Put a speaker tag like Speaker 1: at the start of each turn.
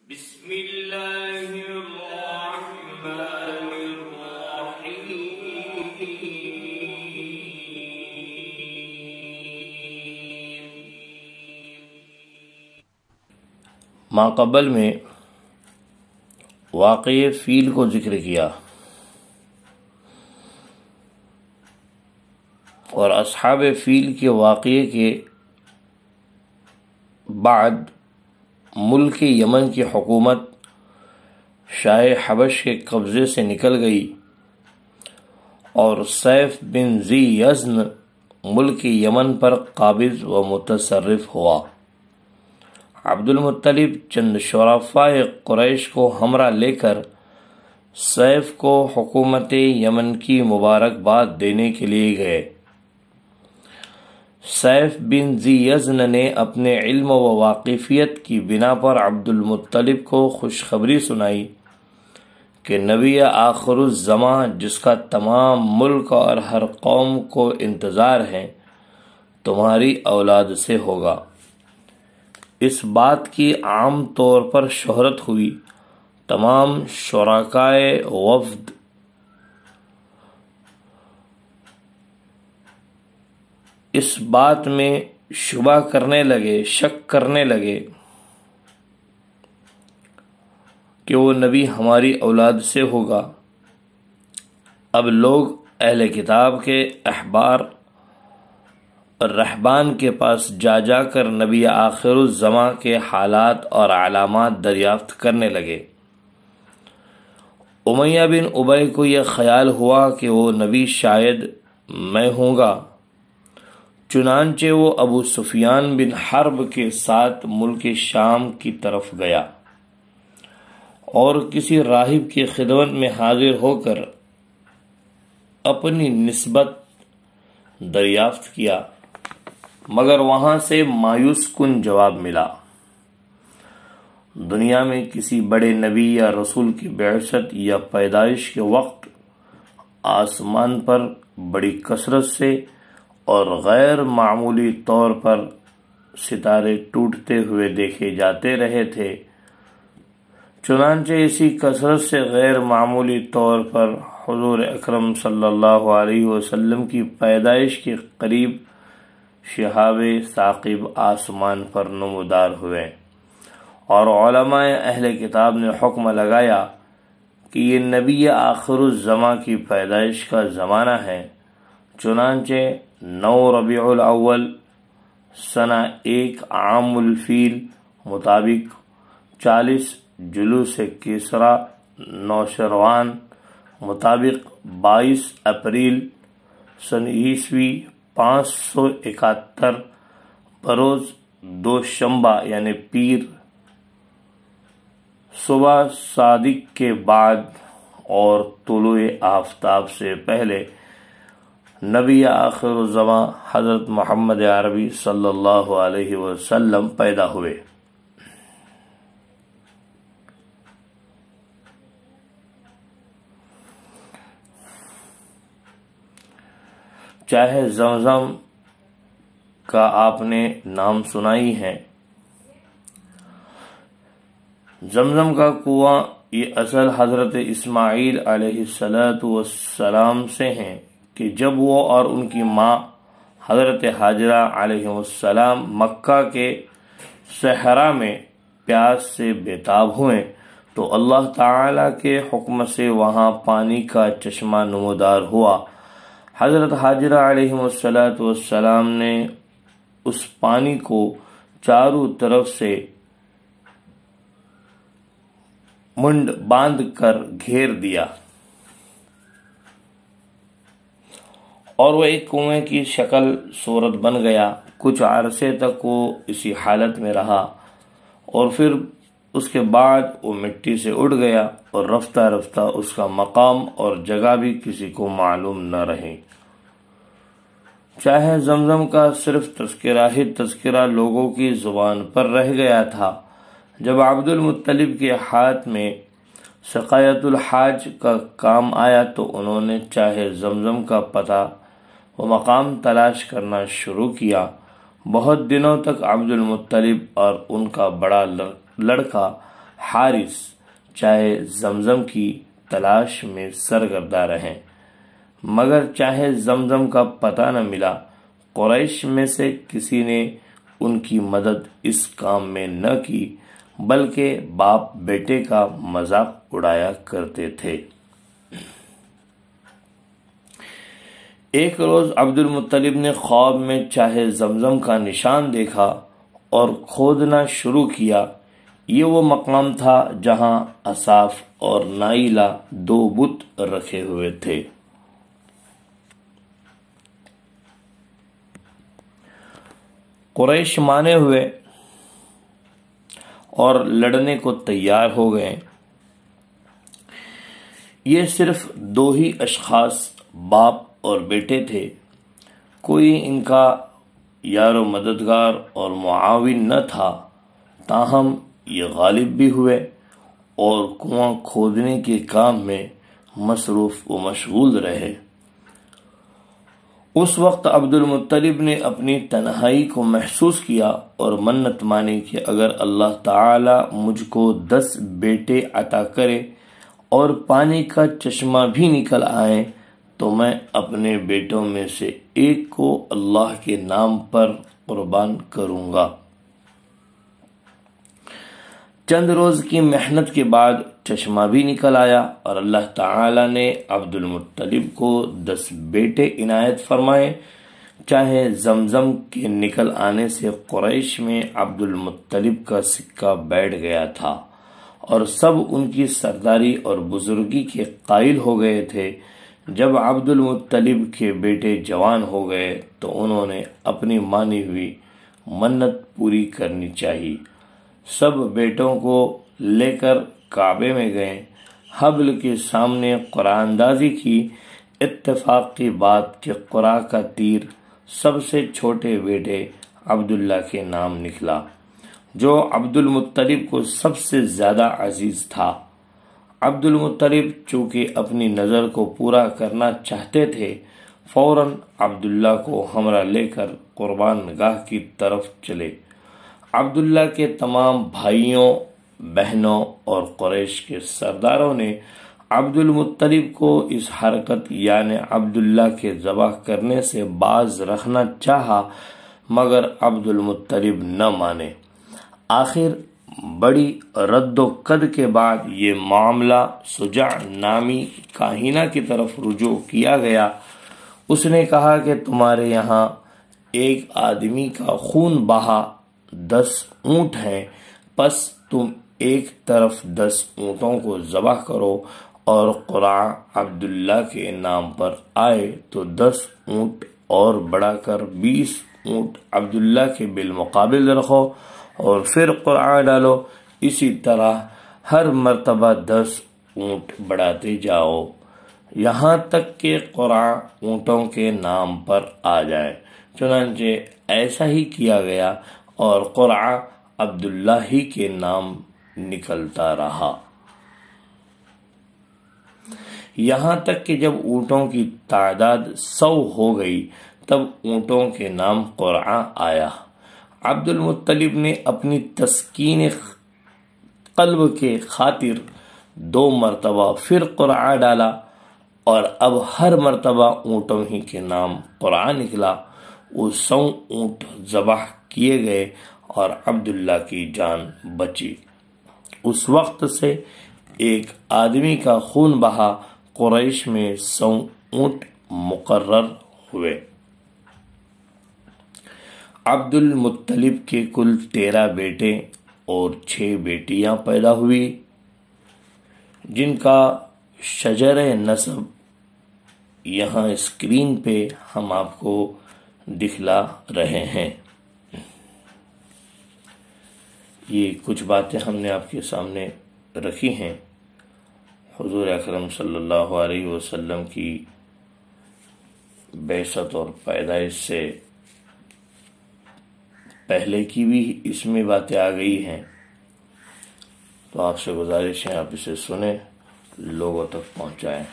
Speaker 1: بسم اللہ الرحمن الرحیم۔
Speaker 2: ماقبل میں واقعے فیل کو ذکر کیا اور اصحاب فیل کے واقعے کے بعد ملک یمن کی حکومت شاہ حبش کے قبضے سے نکل گئی اور سیف بن ذی یزن ملک یمن پر قابض و متصرف ہوا۔ عبد المطلب چند شرفاء قریش کو ہمراہ لے کر سیف کو حکومت یمن کی مبارکباد دینے کے لیے گئے۔ سیف بن ذی یزن نے اپنے علم و واقفیت کی بنا پر عبد المطلب کو خوشخبری سنائی کہ نبی آخر الزماں جس کا تمام ملک اور ہر قوم کو انتظار ہے تمہاری اولاد سے ہوگا۔ اس بات کی عام طور پر شہرت ہوئی۔ تمام شرکائے وفد اس بات میں شبہ کرنے لگے، شک کرنے لگے کہ وہ نبی ہماری اولاد سے ہوگا۔ اب لوگ اہل کتاب کے احبار اور رہبان کے پاس جا کر نبی آخر الزماں کے حالات اور علامات دریافت کرنے لگے۔ امیہ بن ابی کو یہ خیال ہوا کہ وہ نبی شاید میں ہوں گا، چنانچہ وہ ابو سفیان بن حرب کے ساتھ ملک شام کی طرف گیا اور کسی راہب کی خدمت میں حاضر ہو کر اپنی نسبت دریافت کیا، مگر وہاں سے مایوس کن جواب ملا۔ دنیا میں کسی بڑے نبی یا رسول کی بعثت یا پیدائش کے وقت آسمان پر بڑی کثرت سے اور غیر معمولی طور پر ستارے ٹوٹتے ہوئے دیکھے جاتے رہے تھے، چنانچہ اسی کثرت سے غیر معمولی طور پر حضور اکرم صلی اللہ علیہ وسلم کی پیدائش کے قریب شہاب ثاقب آسمان پر نمودار ہوئے، اور علماء اہل کتاب نے حکم لگایا کہ یہ نبی آخر الزماں کی پیدائش کا زمانہ ہے۔ چنانچہ 9 ربیع الاول سنہ 1 عام الفیل مطابق 40 جلوس کسریٰ نوشروان مطابق 22 اپریل سن عیسوی 571 بروز دوشنبہ یعنی پیر صبح صادق کے بعد اور طلوع آفتاب سے پہلے نبی آخر الزماں حضرت محمد عربی صلی اللہ علیہ وسلم پیدا ہوئے۔ چاہے زمزم کا آپ نے نام سنائی ہے، زمزم کا کنواں یہ اصل حضرت اسماعیل علیہ السلام سے ہیں کہ جب وہ اور ان کی ماں حضرت حاجرہ علیہ السلام مکہ کے صحرا میں پیاس سے بےتاب ہوئے تو اللہ تعالی کے حکم سے وہاں پانی کا چشمہ نمودار ہوا۔ حضرت حاجرہ علیہ السلام نے اس پانی کو چاروں طرف سے منڈ باندھ کر گھیر دیا اور وہ ایک کنویں کی شکل صورت بن گیا۔ کچھ عرصے تک وہ اسی حالت میں رہا اور پھر اس کے بعد وہ مٹی سے اٹھ گیا اور رفتہ رفتہ اس کا مقام اور جگہ بھی کسی کو معلوم نہ رہی۔ چاہے زمزم کا صرف تذکرہ ہی تذکرہ لوگوں کی زبان پر رہ گیا تھا، جب عبد المطلب کے ہاتھ میں سقایت الحاج کا کام آیا تو انہوں نے چاہے زمزم کا پتہ و مقام تلاش کرنا شروع کیا۔ بہت دنوں تک عبد المطلب اور ان کا بڑا لڑکا حارث چاہے زمزم کی تلاش میں سرگردہ رہیں، مگر چاہے زمزم کا پتہ نہ ملا، قریش میں سے کسی نے ان کی مدد اس کام میں نہ کی، بلکہ باپ بیٹے کا مذاق اڑایا کرتے تھے۔ ایک روز عبد المطلب نے خواب میں چاہے زمزم کا نشان دیکھا اور کھودنا شروع کیا۔ یہ وہ مقام تھا جہاں اصاف اور نائلہ دو بت رکھے ہوئے تھے۔ قریش مانے ہوئے اور لڑنے کو تیار ہو گئے۔ یہ صرف دو ہی اشخاص باپ اور بیٹے تھے، کوئی ان کا یار و مددگار اور معاون نہ تھا، تاہم یہ غالب بھی ہوئے اور کنواں کھودنے کے کام میں مصروف و مشغول رہے۔ اس وقت عبد المطلب نے اپنی تنہائی کو محسوس کیا اور منت مانی کہ اگر اللہ تعالی مجھ کو 10 بیٹے عطا کرے اور پانی کا چشمہ بھی نکل آئے تو میں اپنے بیٹوں میں سے ایک کو اللہ کے نام پر قربان کروں گا۔ چند روز کی محنت کے بعد چشمہ بھی نکل آیا اور اللہ تعالی نے عبد المطلب کو 10 بیٹے عنایت فرمائے۔ چاہے زمزم کے نکل آنے سے قریش میں عبد المطلب کا سکہ بیٹھ گیا تھا اور سب ان کی سرداری اور بزرگی کے قائل ہو گئے تھے۔ جب عبد المطلب کے بیٹے جوان ہو گئے تو انہوں نے اپنی مانی ہوئی منت پوری کرنی چاہی۔ سب بیٹوں کو لے کر کعبے میں گئے، حبل کے سامنے قرآن اندازی کی۔ اتفاق کی بات کہ قرآن کا تیر سب سے چھوٹے بیٹے عبداللہ کے نام نکلا، جو عبد المطلب کو سب سے زیادہ عزیز تھا۔ عبد المطلب چونکہ اپنی نظر کو پورا کرنا چاہتے تھے، فوراً عبداللہ کو ہمراہ لے کر قربان گاہ کی طرف چلے۔ عبداللہ کے تمام بھائیوں، بہنوں اور قریش کے سرداروں نے عبد المطلب کو اس حرکت یعنی عبداللہ کے ذبح کرنے سے باز رکھنا چاہا، مگر عبد المطلب نہ مانے۔ آخر بڑی رد و قد کے بعد یہ معاملہ سجع نامی کاہنہ کی طرف رجوع کیا گیا۔ اس نے کہا کہ تمہارے یہاں ایک آدمی کا خون بہا 10 اونٹ ہیں، پس تم ایک طرف 10 اونٹوں کو ذبح کرو اور قرعہ عبداللہ کے نام پر آئے تو 10 اونٹ اور بڑھا کر 20 اونٹ عبداللہ کے بالمقابل رکھو اور پھر قرعہ ڈالو۔ اسی طرح ہر مرتبہ 10 اونٹ بڑھاتے جاؤ یہاں تک کہ قرعہ اونٹوں کے نام پر آ جائے۔ چنانچہ ایسا ہی کیا گیا اور قرعہ عبداللہ ہی کے نام نکلتا رہا، یہاں تک کہ جب اونٹوں کی تعداد 100 ہو گئی تب اونٹوں کے نام قرعہ آیا۔ عبد المطلب نے اپنی تسکین قلب کے خاطر 2 مرتبہ پھر قرعہ ڈالا اور اب ہر مرتبہ اونٹوں ہی کے نام قرعہ نکلا۔ وہ 100 اونٹ ذبح کیے گئے اور عبداللہ کی جان بچی۔ اس وقت سے ایک آدمی کا خون بہا قریش میں 100 اونٹ مقرر ہوئے۔ عبد المطلب کے کل 13 بیٹے اور 6 بیٹیاں پیدا ہوئی، جن کا شجر نسب یہاں اسکرین پہ ہم آپ کو دکھلا رہے ہیں۔ یہ کچھ باتیں ہم نے آپ کے سامنے رکھی ہیں حضور اکرم صلی اللہ علیہ وسلم کی بعثت اور پیدائش سے پہلے کی بھی اس میں باتیں آ گئی ہیں، تو آپ سے گزارش ہے آپ اسے سنیں، لوگوں تک پہنچائیں۔